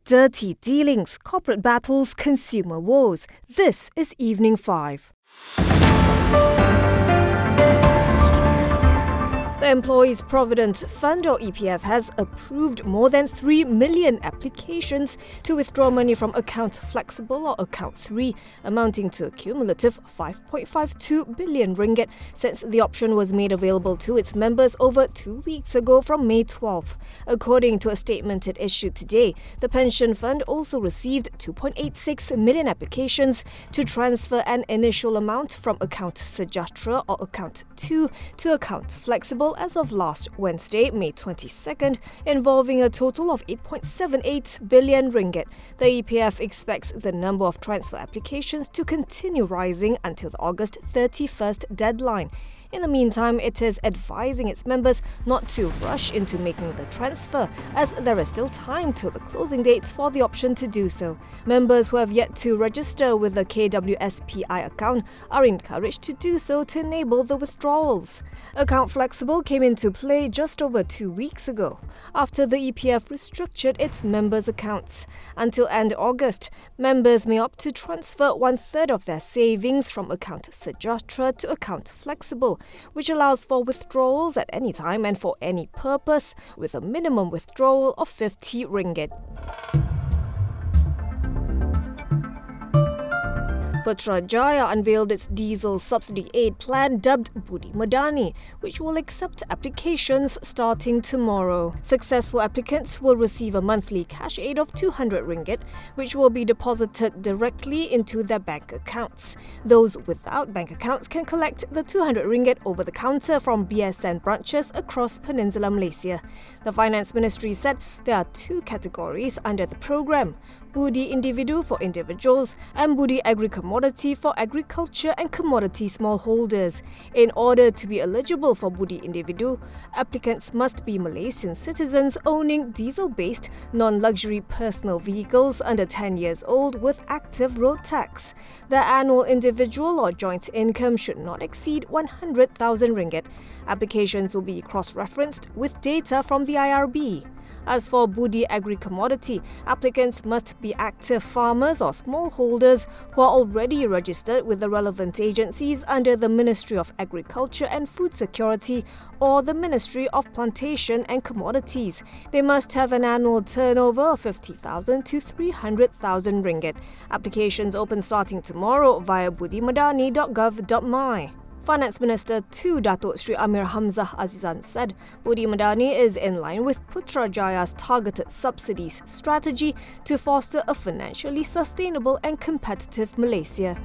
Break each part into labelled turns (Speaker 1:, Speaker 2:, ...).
Speaker 1: Dirty dealings, corporate battles, consumer woes. This is Evening 5. The Employees Provident Fund or EPF has approved more than 3 million applications to withdraw money from Account Flexible or Account 3, amounting to a cumulative 5.52 billion ringgit since the option was made available to its members over 2 weeks ago from May 12th. According to a statement it issued today, the pension fund also received 2.86 million applications to transfer an initial amount from Account Sejahtera or Account 2 to Account Flexible as of last Wednesday, May 22nd, involving a total of 8.78 billion ringgit. The EPF expects the number of transfer applications to continue rising until the August 31st deadline. In the meantime, it is advising its members not to rush into making the transfer, as there is still time till the closing dates for the option to do so. Members who have yet to register with the KWSPI account are encouraged to do so to enable the withdrawals. Account Flexible came into play just over 2 weeks ago, after the EPF restructured its members' accounts. Until end August, members may opt to transfer 1/3 of their savings from Account Sejahtera to Account Flexible, which allows for withdrawals at any time and for any purpose, with a minimum withdrawal of 50 ringgit. Putrajaya unveiled its diesel subsidy aid plan dubbed Budi Madani, which will accept applications starting tomorrow. Successful applicants will receive a monthly cash aid of 200 ringgit, which will be deposited directly into their bank accounts. Those without bank accounts can collect the 200 ringgit over the counter from BSN branches across Peninsular Malaysia. The Finance Ministry said there are 2 categories under the program: Budi Individu for individuals and Budi Agri-Commodity for agriculture and commodity smallholders. In order to be eligible for Budi Individu, applicants must be Malaysian citizens owning diesel-based non-luxury personal vehicles under 10 years old with active road tax. Their annual individual or joint income should not exceed 100,000 ringgit. Applications will be cross-referenced with data from the IRB. As for Budi Agri-Commodity, applicants must be active farmers or smallholders who are already registered with the relevant agencies under the Ministry of Agriculture and Food Security or the Ministry of Plantation and Commodities. They must have an annual turnover of 50,000 to 300,000 ringgit. Applications open starting tomorrow via budimadani.gov.my. Finance Minister to Datuk Sri Amir Hamzah Azizan said Budi Madani is in line with Putrajaya's targeted subsidies strategy to foster a financially sustainable and competitive Malaysia.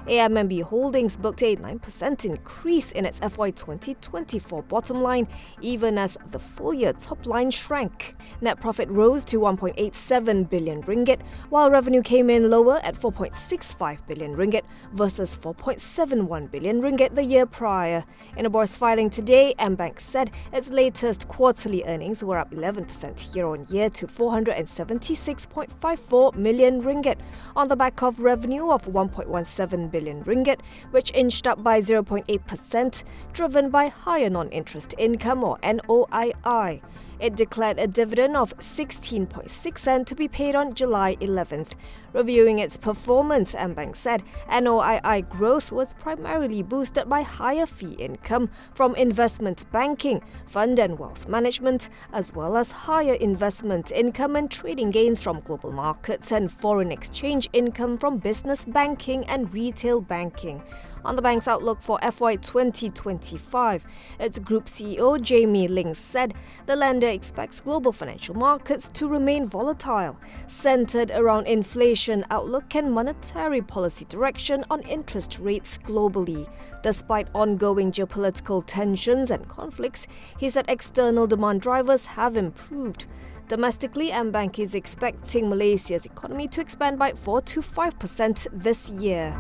Speaker 1: AMMB Holdings booked a 9% increase in its FY 2024 bottom line, even as the full-year top line shrank. Net profit rose to 1.87 billion ringgit, while revenue came in lower at 4.65 billion ringgit versus 4.71 billion ringgit the year prior. In a bourse filing today, AMMB said its latest quarterly earnings were up 11% year-on-year to 476.54 million ringgit, on the back of revenue of 1.17 billion ringgit, which inched up by 0.8%, driven by higher non-interest income or NOII. It declared a dividend of 16.6 cents to be paid on July 11th. Reviewing its performance, AMMB said NOII growth was primarily boosted by higher fee income from investment banking, fund and wealth management, as well as higher investment income and trading gains from global markets and foreign exchange income from business banking and retail banking. On the bank's outlook for FY 2025, its Group CEO Jamie Ling said the lender expects global financial markets to remain volatile, centered around inflation outlook and monetary policy direction on interest rates globally. Despite ongoing geopolitical tensions and conflicts, he said external demand drivers have improved. Domestically, AMMB is expecting Malaysia's economy to expand by 4 to 5% this year.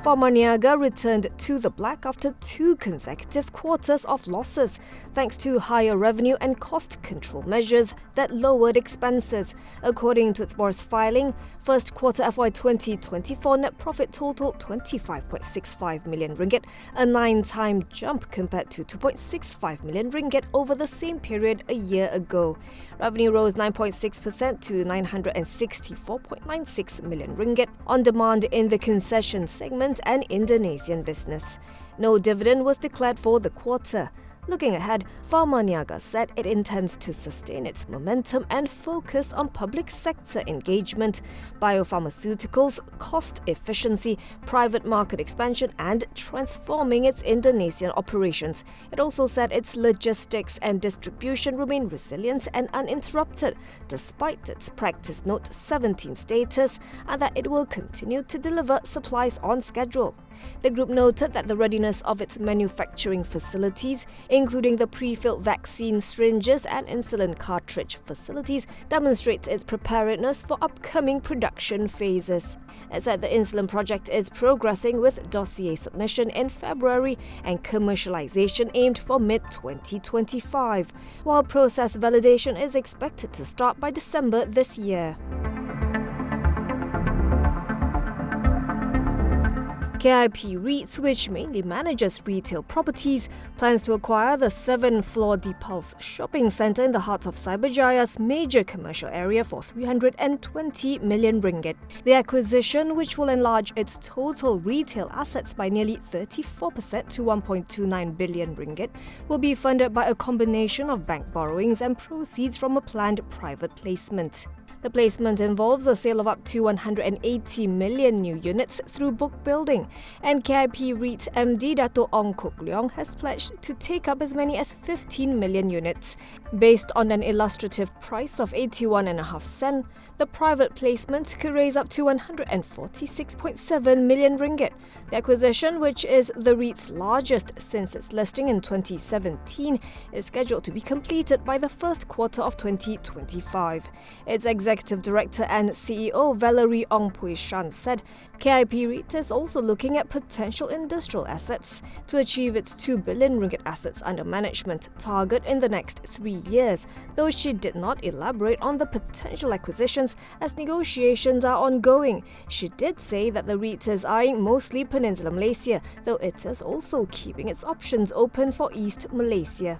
Speaker 1: Pharmaniaga returned to the black after 2 consecutive quarters of losses, thanks to higher revenue and cost control measures that lowered expenses. According to its bourse filing, first quarter FY 2024 net profit totaled 25.65 million ringgit, a 9-time jump compared to 2.65 million ringgit over the same period a year ago. Revenue rose 9.6% to 964.96 million ringgit on demand in the concession segment and Indonesian business. No dividend was declared for the quarter. Looking ahead, Pharmaniaga said it intends to sustain its momentum and focus on public sector engagement, biopharmaceuticals, cost efficiency, private market expansion, and transforming its Indonesian operations. It also said its logistics and distribution remain resilient and uninterrupted, despite its Practice Note 17 status, and that it will continue to deliver supplies on schedule. The group noted that the readiness of its manufacturing facilities, including the pre-filled vaccine syringes and insulin cartridge facilities, demonstrates its preparedness for upcoming production phases. It said the insulin project is progressing with dossier submission in February and commercialization aimed for mid-2025, while process validation is expected to start by December this year. KIP REIT, which mainly manages retail properties, plans to acquire the 7-floor DPulze shopping centre in the heart of Cyberjaya's major commercial area for 320 million ringgit. The acquisition, which will enlarge its total retail assets by nearly 34% to 1.29 billion ringgit, will be funded by a combination of bank borrowings and proceeds from a planned private placement. The placement involves a sale of up to 180 million new units through book building, and KIP REIT MD Dato Ong Kok Leong has pledged to take up as many as 15 million units. Based on an illustrative price of 81.5 sen, the private placement could raise up to 146.7 million ringgit. The acquisition, which is the REIT's largest since its listing in 2017, is scheduled to be completed by the first quarter of 2025. Its Executive Director and CEO Valerie Ong Pui Shan said KIP REIT is also looking at potential industrial assets to achieve its 2 billion ringgit assets under management target in the next 3 years, though she did not elaborate on the potential acquisitions as negotiations are ongoing. She did say that the REIT is eyeing mostly Peninsular Malaysia, though it is also keeping its options open for East Malaysia.